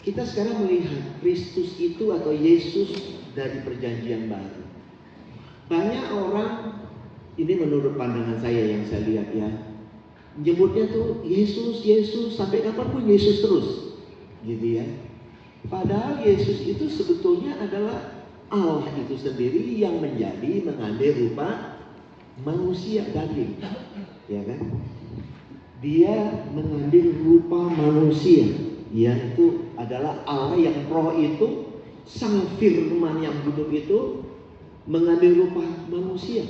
kita sekarang melihat Kristus itu atau Yesus dari perjanjian baru. Banyak orang, ini menurut pandangan saya yang saya lihat ya, menyebutnya tuh Yesus, Yesus, sampai kapanpun Yesus terus, gitu ya. Padahal Yesus itu sebetulnya adalah Allah itu sendiri yang mengambil rupa manusia daging, ya kan? Dia mengambil rupa manusia, yaitu adalah Allah yang roh itu, sang firman yang hidup itu mengambil rupa manusia.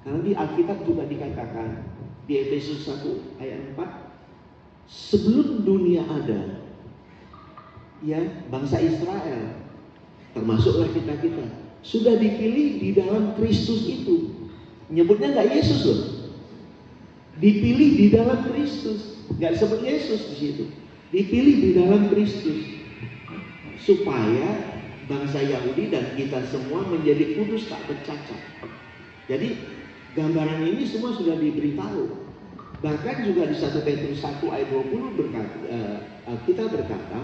Karena di Alkitab juga dikatakan di Efesus 1 ayat 4, sebelum dunia ada, ya, bangsa Israel, termasuklah kita sudah dipilih di dalam Kristus itu. Nyebutnya nggak Yesus loh, dipilih di dalam Kristus, nggak disebut Yesus di situ, dipilih di dalam Kristus supaya bangsa Yahudi dan kita semua menjadi kudus tak bercacat. Jadi gambaran ini semua sudah diberitahu. Bahkan juga di 1 Petrus 1 ayat 20 kita berkata,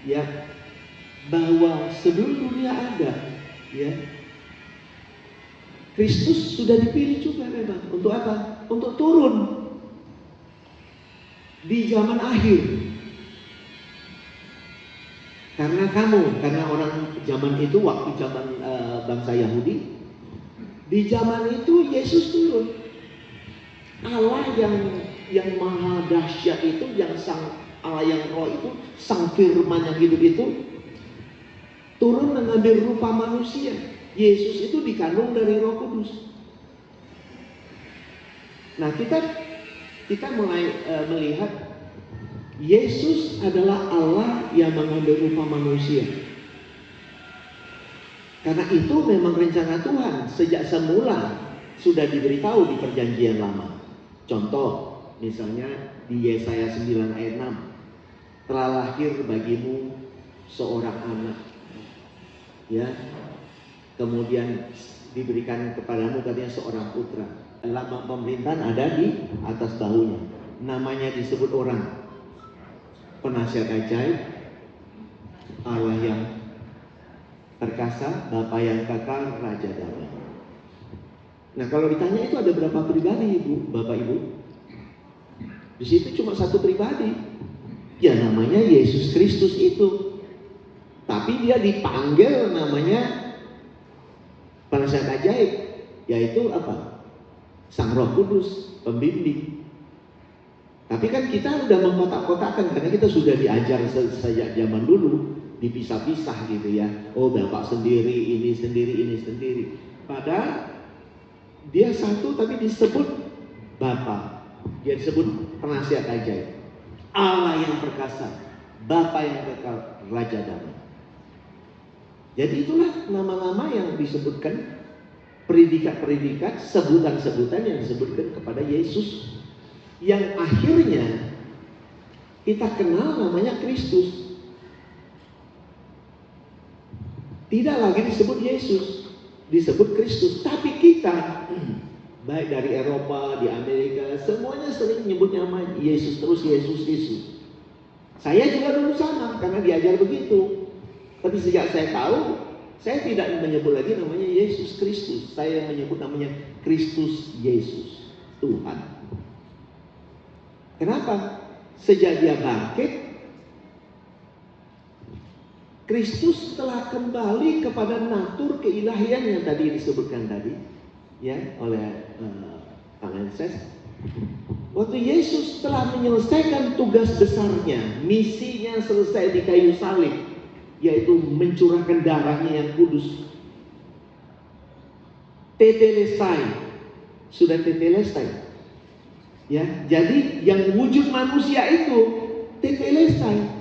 ya, bahwa sebelum dunia ada, ya, Kristus sudah dipilih juga memang. Untuk apa? Untuk turun di zaman akhir. Karena orang zaman itu, waktu zaman bangsa Yahudi, di zaman itu Yesus turun. Allah yang maha dahsyat itu, yang sang Allah yang roh itu, sang firman yang hidup itu, turun mengambil rupa manusia. Yesus itu dikandung dari Roh Kudus. Nah, kita mulai melihat Yesus adalah Allah yang mengambil rupa manusia. Karena itu memang rencana Tuhan sejak semula sudah diberitahu di perjanjian lama. Contoh, misalnya di Yesaya 9 ayat 6, telah lahir bagimu seorang anak, ya, kemudian diberikan kepadamu katanya seorang putra. Lambang pemerintahan ada di atas bahunya. Namanya disebut orang penasihat ajaib, Allah yang perkasa, Bapa yang kekal, Raja damai. Nah, kalau ditanya itu ada berapa pribadi, Ibu, Bapak Ibu? Di situ cuma satu pribadi. Ya, namanya Yesus Kristus itu. Tapi dia dipanggil namanya penasihat ajaib, yaitu apa? Sang Roh Kudus, pembimbing. Tapi kan kita udah mengkotak-kotakan karena kita sudah diajar sejak zaman dulu, dipisah-pisah gitu ya. Oh, Bapak sendiri, ini sendiri, ini sendiri. Padahal dia satu tapi disebut Bapa. Dia disebut penasihat ajaib, Allah yang perkasa, Bapa yang kekal, Raja damai. Jadi itulah nama-nama yang disebutkan, predikat-predikat, sebutan-sebutan yang disebutkan kepada Yesus, yang akhirnya kita kenal namanya Kristus. Tidak lagi disebut Yesus, disebut Kristus. Tapi kita, baik dari Eropa, di Amerika, semuanya sering menyebut nama Yesus terus, Yesus, Yesus. Saya juga dulu sama, karena diajar begitu. Tapi sejak saya tahu, saya tidak menyebut lagi namanya Yesus Kristus. Saya menyebut namanya Kristus Yesus, Tuhan. Kenapa? Sejak dia bangkit, Kristus telah kembali kepada natur keilahian yang tadi disebutkan tadi, ya, oleh Ananses. Waktu Yesus telah menyelesaikan tugas besarnya, misinya selesai di kayu salib, yaitu mencurahkan darahnya yang kudus. Tetelestai, sudah tetelestai. Ya, jadi yang wujud manusia itu tetelestai.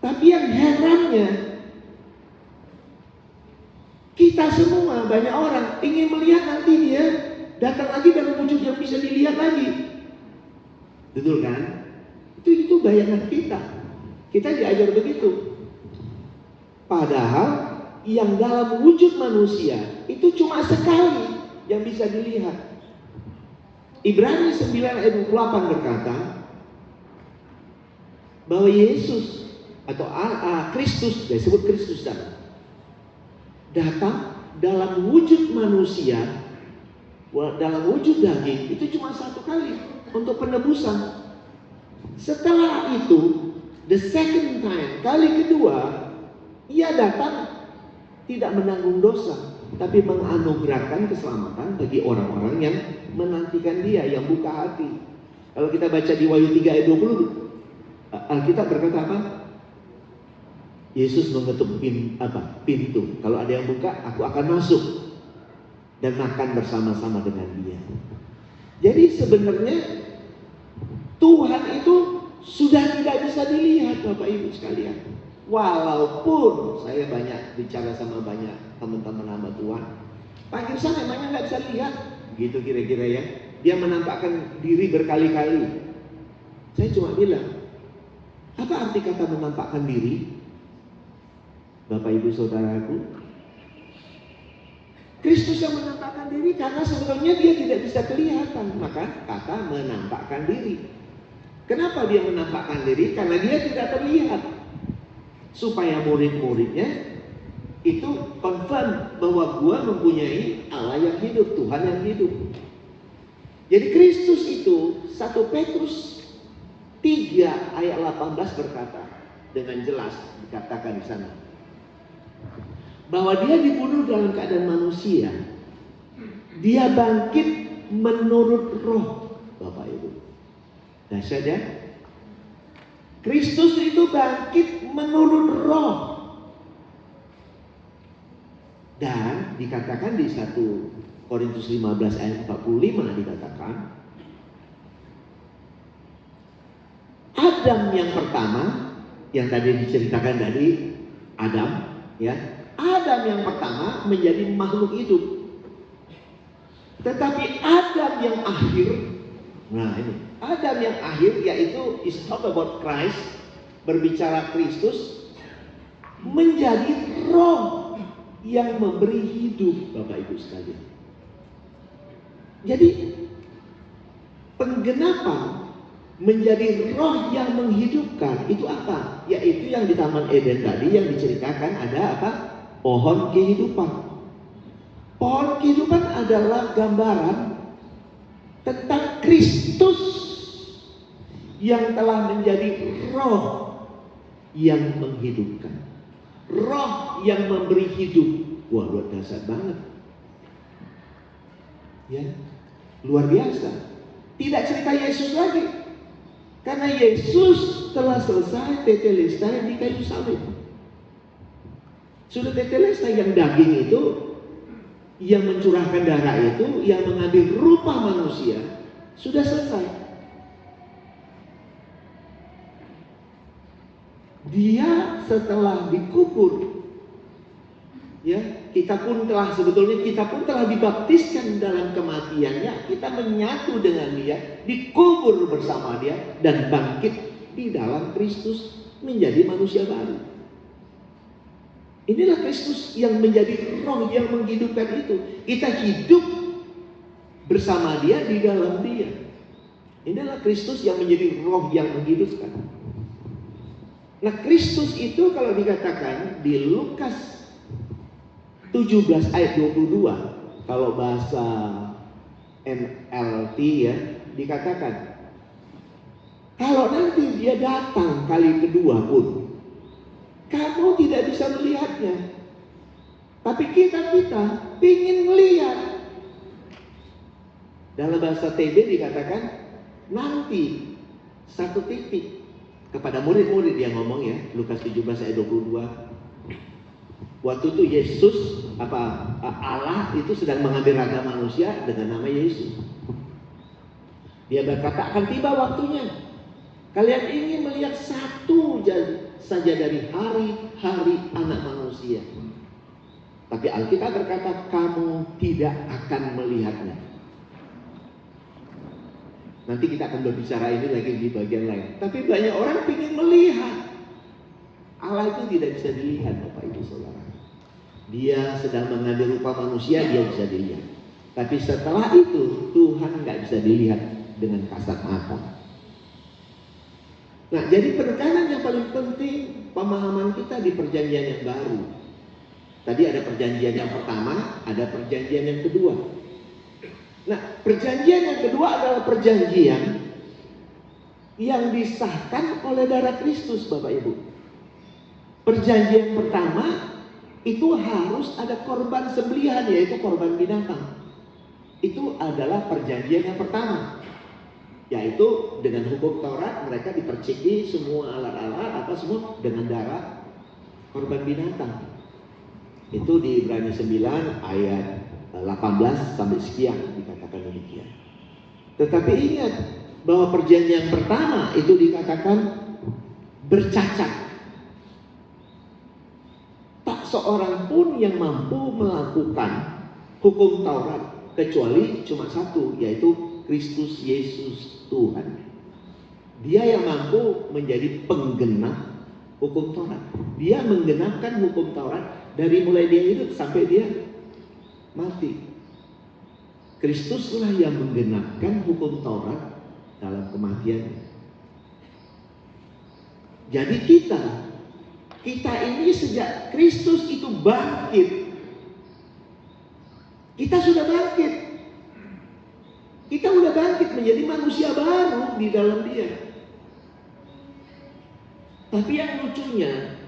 Tapi yang herannya, kita semua, banyak orang ingin melihat nanti dia datang lagi dalam wujud yang bisa dilihat lagi. Betul kan? Itu bayangan kita. Kita diajar begitu. Padahal yang dalam wujud manusia itu cuma sekali yang bisa dilihat. Ibrani 9 ayat 28 berkata, bahwa Yesus atau Kristus, disebut Kristus datang dalam wujud manusia, dalam wujud daging, itu cuma satu kali untuk penebusan. Setelah itu, the second time, kali kedua, ia datang tidak menanggung dosa, tapi menganugerahkan keselamatan bagi orang-orang yang menantikan dia, yang buka hati. Kalau kita baca di Wahyu 3 ayat 20, Alkitab berkata apa? Yesus mengetuk pintu. Kalau ada yang buka, aku akan masuk dan makan bersama-sama dengan dia. Jadi sebenarnya Tuhan itu sudah tidak bisa dilihat, Bapak Ibu sekalian. Walaupun saya banyak bicara sama banyak teman-teman hamba Tuhan, Pak Kirsan memangnya nggak bisa lihat, gitu kira-kira ya. Dia menampakkan diri berkali-kali. Saya cuma bilang, apa arti kata menampakkan diri? Bapak Ibu Saudaraku, Kristus yang menampakkan diri karena sebetulnya dia tidak bisa kelihatan, maka kata menampakkan diri. Kenapa dia menampakkan diri? Karena dia tidak terlihat, supaya murid-muridnya itu confirm bahwa gua mempunyai Allah yang hidup, Tuhan yang hidup. Jadi Kristus itu 1 Petrus 3 ayat 18 berkata dengan jelas, dikatakan di sana bahwa dia dibunuh dalam keadaan manusia, dia bangkit menurut roh. Bapak Ibu, dahsyat ya. Kristus itu bangkit menurut roh. Dan dikatakan di 1 Korintus 15 ayat 45 dikatakan, Adam yang pertama, yang tadi diceritakan dari Adam, ya, Adam yang pertama menjadi makhluk hidup. Tetapi Adam yang akhir, nah ini, Adam yang akhir yaitu is talk about Christ, berbicara Kristus, menjadi roh yang memberi hidup, Bapak Ibu sekalian. Jadi penggenapan menjadi roh yang menghidupkan itu apa? Yaitu yang di Taman Eden tadi yang diceritakan ada apa? Pohon kehidupan. Pohon kehidupan adalah gambaran tentang Kristus yang telah menjadi roh yang menghidupkan, roh yang memberi hidup. Wah, luar biasa banget, ya, luar biasa. Tidak cerita Yesus lagi, karena Yesus telah selesai tetelestai di kayu salib. Sudah tetelestai, yang daging itu, yang mencurahkan darah itu, yang mengambil rupa manusia, sudah selesai. Dia setelah dikubur, ya, kita pun telah dibaptiskan dalam kematiannya, kita menyatu dengan dia, dikubur bersama dia, dan bangkit di dalam Kristus menjadi manusia baru. Inilah Kristus yang menjadi roh yang menghidupkan itu. Kita hidup bersama dia, di dalam dia. Inilah Kristus yang menjadi roh yang menghidupkan. Nah, Kristus itu kalau dikatakan di Lukas 17 ayat 22, kalau bahasa NLT ya, dikatakan kalau nanti dia datang kali kedua pun kamu tidak bisa melihatnya, tapi kita ingin melihat. Dalam bahasa TB dikatakan nanti satu titik, kepada murid-murid yang ngomong ya, Lukas 17 ayat 22. Waktu itu Yesus, Allah itu sedang mengambil raga manusia dengan nama Yesus. Dia berkata, akan tiba waktunya kalian ingin melihat satu saja dari hari-hari anak manusia, tapi Alkitab berkata kamu tidak akan melihatnya. Nanti kita akan berbicara ini lagi di bagian lain. Tapi banyak orang ingin melihat. Allah itu tidak bisa dilihat, Bapak Ibu Saudara. Dia sedang mengambil rupa manusia, dia bisa dilihat. Tapi setelah itu Tuhan nggak bisa dilihat dengan kasat mata. Nah, jadi penekanan yang paling penting pemahaman kita di perjanjian yang baru. Tadi ada perjanjian yang pertama, ada perjanjian yang kedua. Nah, perjanjian yang kedua adalah perjanjian yang disahkan oleh darah Kristus, Bapak Ibu. Perjanjian pertama itu harus ada korban sembelihan, yaitu korban binatang. Itu adalah perjanjian yang pertama, yaitu dengan hukum Taurat mereka diperciki semua alat-alat atau semua dengan darah korban binatang. Itu di Ibrani 9 ayat 18 sampai sekian dikatakan demikian. Tetapi ingat bahwa perjanjian pertama itu dikatakan bercacat. Tak seorang pun yang mampu melakukan hukum Taurat kecuali cuma satu, yaitu Kristus Yesus Tuhan. Dia yang mampu menjadi penggenap hukum Taurat. Dia menggenapkan hukum Taurat dari mulai dia hidup sampai dia mati. Kristuslah yang menggenapkan hukum Taurat dalam kematiannya. Jadi kita ini sejak Kristus itu bangkit, kita sudah bangkit. Kita sudah bangkit menjadi manusia baru di dalam Dia. Tapi yang lucunya,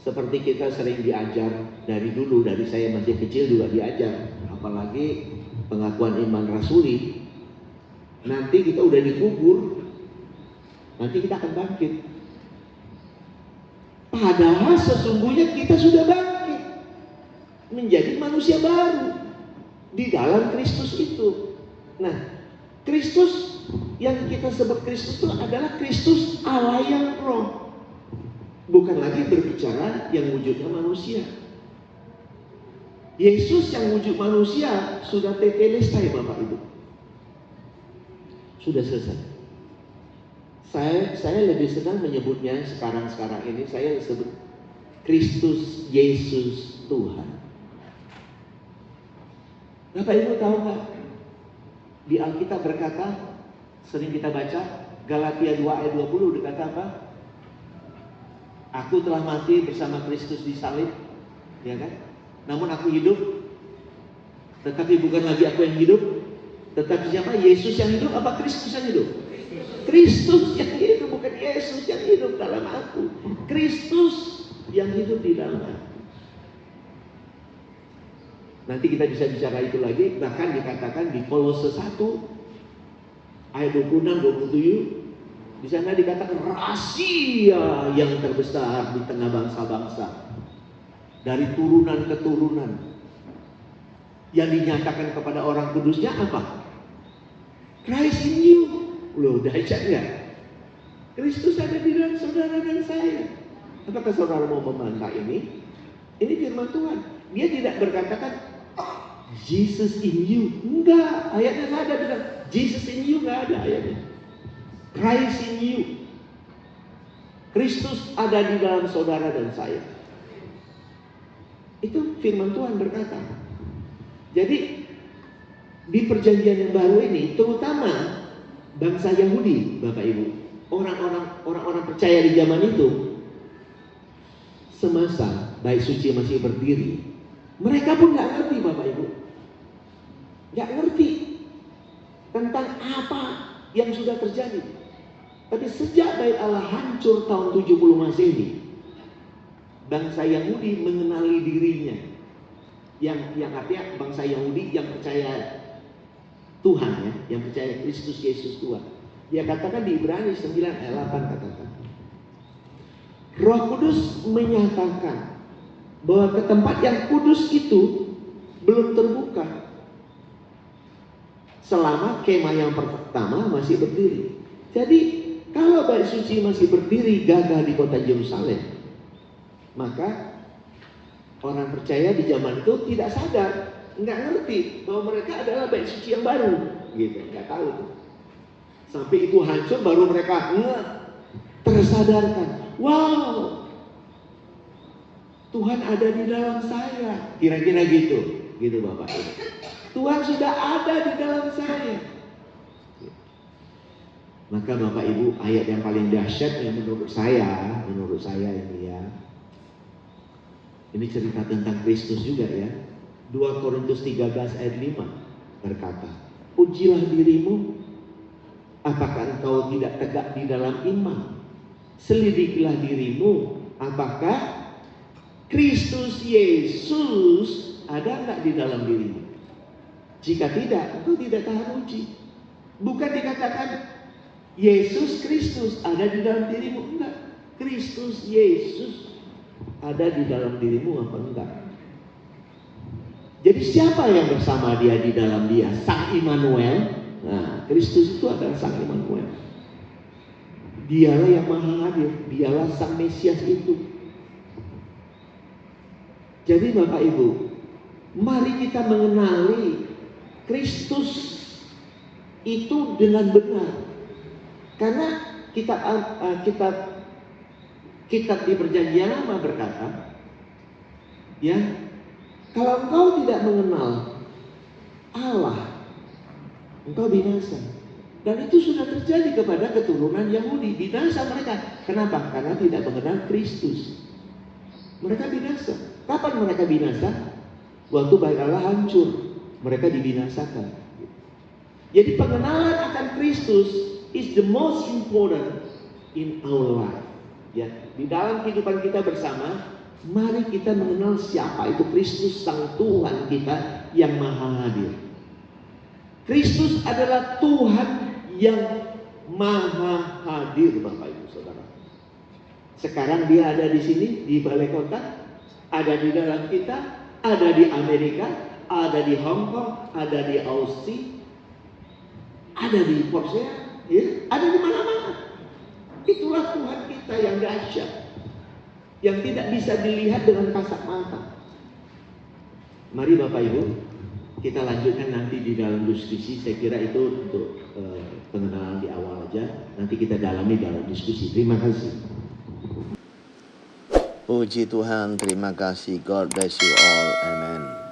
seperti kita sering diajar dari dulu, dari saya masih kecil juga diajar, apalagi pengakuan iman rasuli, nanti kita udah dikubur, nanti kita akan bangkit. Padahal sesungguhnya kita sudah bangkit menjadi manusia baru di dalam Kristus itu. Nah, Kristus yang kita sebut Kristus itu adalah Kristus Allah yang roh. Bukan lagi berbicara yang wujudnya manusia. Yesus yang wujud manusia sudah tetelestai, Bapak Ibu. Sudah selesai. Saya lebih senang menyebutnya sekarang ini, saya sebut Kristus Yesus Tuhan. Bapak Ibu tahu nggak? Di Alkitab berkata, sering kita baca, Galatia 2 ayat 20 berkata apa? Aku telah mati bersama Kristus di salib, ya kan? Namun aku hidup, tetapi bukan lagi aku yang hidup, tetapi siapa? Yesus yang hidup, apa Kristus yang hidup? Kristus yang hidup, bukan Yesus yang hidup dalam aku. Kristus yang hidup di dalam aku. Nanti kita bisa bicara itu lagi, bahkan dikatakan di Kolose 1 ayat 26-27, di sana dikatakan rahasia yang terbesar di tengah bangsa-bangsa, dari turunan ke turunan, yang dinyatakan kepada orang kudusnya apa? Christ in you. Loh, dahsyat nggak? Kristus ada di dalam saudara dan saya. Apakah saudara mau membantah ini? Ini firman Tuhan. Dia tidak berkatakan Jesus in you. Enggak, ayatnya nggak ada bilang Jesus in you, nggak ada ayatnya. Christ in you. Kristus ada di dalam saudara dan saya. Itu firman Tuhan berkata. Jadi di perjanjian yang baru ini, terutama bangsa Yahudi, Bapak Ibu, orang-orang percaya di zaman itu, semasa bait suci masih berdiri, mereka pun nggak ngerti, Bapak Ibu, nggak ngerti tentang apa yang sudah terjadi. Tapi sejak bait Allah hancur tahun 70 Masehi, bangsa Yahudi mengenali dirinya, yang artinya bangsa Yahudi yang percaya Tuhan, ya, yang percaya Kristus Yesus Tuhan. Dia katakan di Ibrani 9 ayat 8 katakan, Roh Kudus menyatakan bahwa ke tempat yang kudus itu belum terbuka selama kemah yang pertama masih berdiri. Jadi kalau bait suci masih berdiri gagah di kota Yerusalem, maka orang percaya di zaman itu tidak sadar, nggak ngerti bahwa mereka adalah bait suci yang baru, gitu, nggak tahu. Sampai itu hancur baru mereka tersadarkan, wow, Tuhan ada di dalam saya, kira-kira gitu Bapak. Tuhan sudah ada di dalam saya. Maka Bapak Ibu, ayat yang paling dahsyat yang menurut saya ini ya, ini cerita tentang Kristus juga ya. 2 Korintus 13 ayat 5 berkata, ujilah dirimu, apakah engkau tidak tegak di dalam iman? Selidikilah dirimu, apakah Kristus Yesus ada enggak di dalam dirimu? Jika tidak, engkau tidak tahan uji. Bukan dikatakan Yesus Kristus ada di dalam dirimu, enggak. Kristus Yesus ada di dalam dirimu apa enggak? Jadi siapa yang bersama dia di dalam dia? Sang Immanuel. Nah, Kristus itu adalah Sang Immanuel. Dialah yang maha hadir, dialah Sang Mesias itu. Jadi Bapak Ibu, mari kita mengenali Kristus itu dengan benar. Karena kitab di Perjanjian Lama berkata, ya, kalau engkau tidak mengenal Allah, engkau binasa. Dan itu sudah terjadi kepada keturunan Yahudi, binasa mereka. Kenapa? Karena tidak mengenal Kristus. Mereka binasa. Kapan mereka binasa? Waktu bait Allah hancur, mereka dibinasakan. Jadi pengenalan akan Kristus is the most important in our life. Ya, di dalam kehidupan kita bersama, mari kita mengenal siapa itu Kristus, Sang Tuhan kita yang maha hadir. Kristus adalah Tuhan yang maha hadir, Bapak Ibu Saudara. Sekarang dia ada di sini, di balai kota, ada di dalam kita, ada di Amerika, ada di Hong Kong, ada di Aussie, ada di Korea, ya, ada di mana-mana. Itulah Tuhan kita yang dahsyat, yang tidak bisa dilihat dengan kasat mata. Mari Bapak Ibu, kita lanjutkan nanti di dalam diskusi. Saya kira itu untuk pengenalan di awal aja. Nanti kita dalami dalam diskusi. Terima kasih. Puji Tuhan, terima kasih. God bless you all. Amen.